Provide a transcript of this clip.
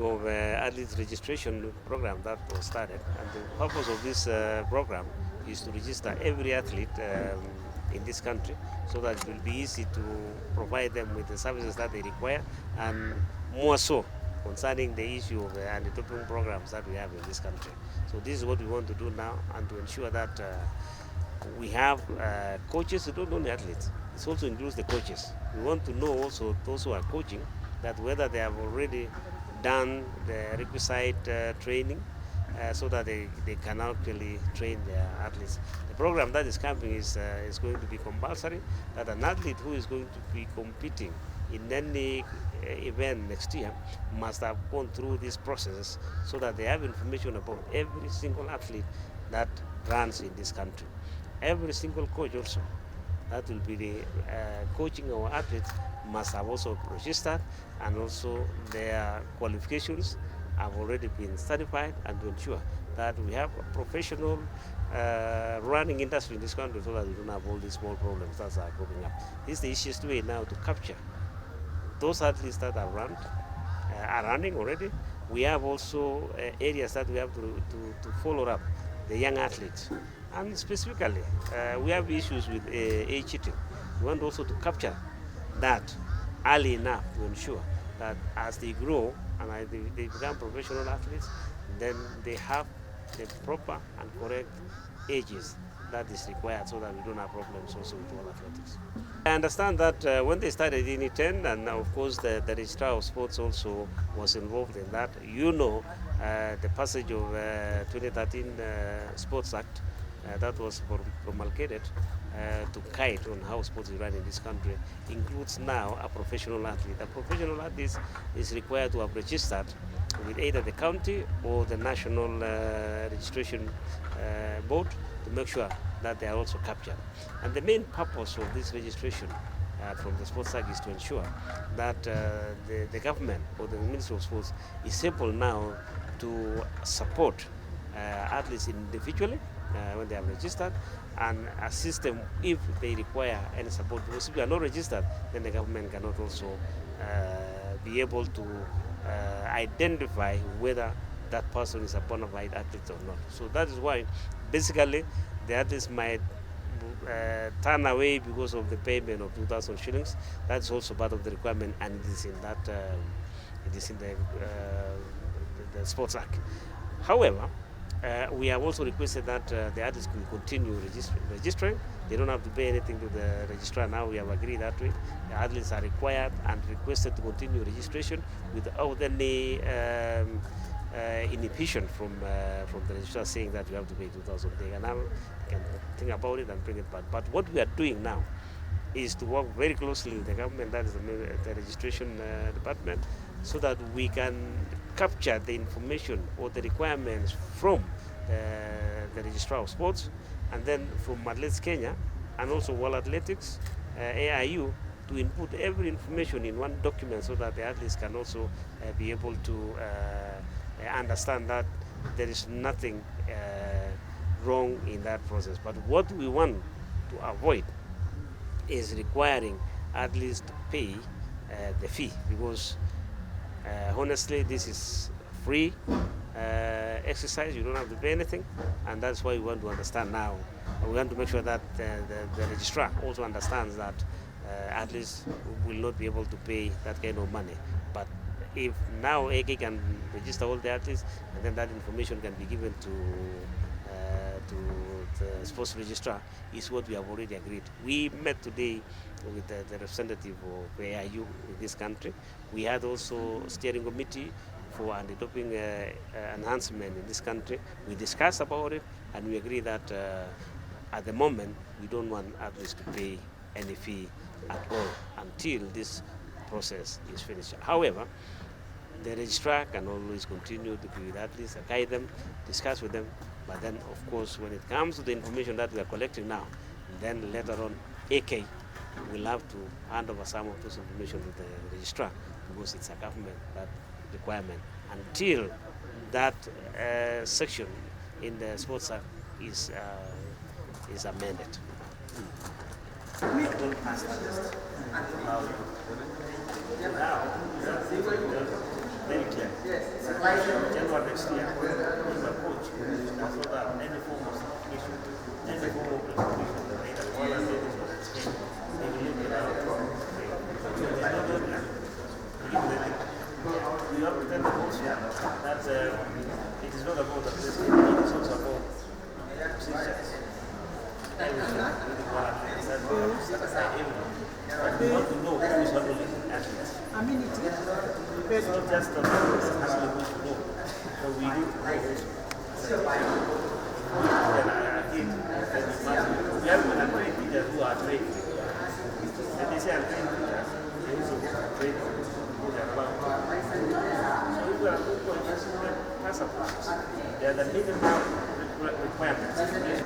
of athlete registration program that was started. And the purpose of this program is to register every athlete in this country so that it will be easy to provide them with the services that they require, and more so concerning the issue of anti-doping programs that we have in this country. So this is what we want to do now, and to ensure that we have coaches who don't only athletes. It also includes the coaches. We want to know also those who are coaching that whether they have already done the requisite training so that they can actually train their athletes. The program that is coming is going to be compulsory, that an athlete who is going to be competing in any event next year must have gone through these processes so that they have information about every single athlete that runs in this country. Every single coach also that will be the coaching our athletes must have also registered, and also their qualifications have already been certified, and to ensure that we have a professional running industry in this country so that we don't have all these small problems that are coming up. This is the easiest way now to capture those athletes that are running already. We have also areas that we have to follow up the young athletes. And specifically, we have issues with age cheating. We want also to capture that early enough to ensure that as they grow and as they become professional athletes, then they have the proper and correct ages that is required so that we don't have problems also with all athletics. I understand that when they started in 10, and of course the registrar of sports also was involved in that. The passage of 2013 Sports Act that was promulgated to guide on how sports is run in this country includes now a professional athlete. A professional athlete is required to have registered with either the county or the national registration board to make sure that they are also captured. And the main purpose of this registration from the Sports Act is to ensure that the government or the Ministry of Sports is able now to support athletes individually when they are registered, and assist them if they require any support. Because if they are not registered, then the government cannot also be able to identify whether that person is a bona fide athlete or not. So that is why basically the athletes might turn away because of the payment of 2,000 shillings. That's also part of the requirement, and it is in that it is in the Sports Act. However, we have also requested that the athletes will continue registering. They don't have to pay anything to the registrar now. We have agreed that way. The athletes are required and requested to continue registration without any inhibition from the registrar saying that you have to pay 2,000. They can think about it and bring it back. But what we are doing now is to work very closely with the government, that is the registration department, so that we can capture the information or the requirements from the registrar of sports, and then from Athletes Kenya and also World Athletics, AIU, to input every information in one document so that the athletes can also be able to understand that there is nothing wrong in that process. But what we want to avoid is requiring athletes to pay the fee, because honestly this is free exercise. You don't have to pay anything, and that's why we want to understand now. We want to make sure that the registrar also understands that athletes will not be able to pay that kind of money. But if now AK can register all the athletes, and then that information can be given to the sports registrar, is what we have already agreed. We met today with the representative of AIU in this country. We had also a steering committee for anti-doping enhancement in this country. We discussed about it, and we agree that at the moment we don't want athletes to pay any fee at all until this process is finished. However, the registrar can always continue to be with athletes, guide them, discuss with them. But then, of course, when it comes to the information that we are collecting now, then later on, AK will have to hand over some of those information to the registrar, because it's a government that requirement until that section in the Sports Act is amended. Now, very clear. next year, if a coach does not have any form of certification, any form of recognition that either one and ladies or Spain, they will not be allowed to play. So they are not able to give the league. We have to tell them also that it is not about the president, it is also about procedures. Everything with the one athletes that we have to set aside everything. But we want to know who is handling athletes. Amenity. It's not just the handling who should know, but we need to know also. We have untrained teachers who are trained. And they say untrained teachers, they also train who they are allowed. So if we are good coaches, that's a process. They are the minimum requirements. Thank you.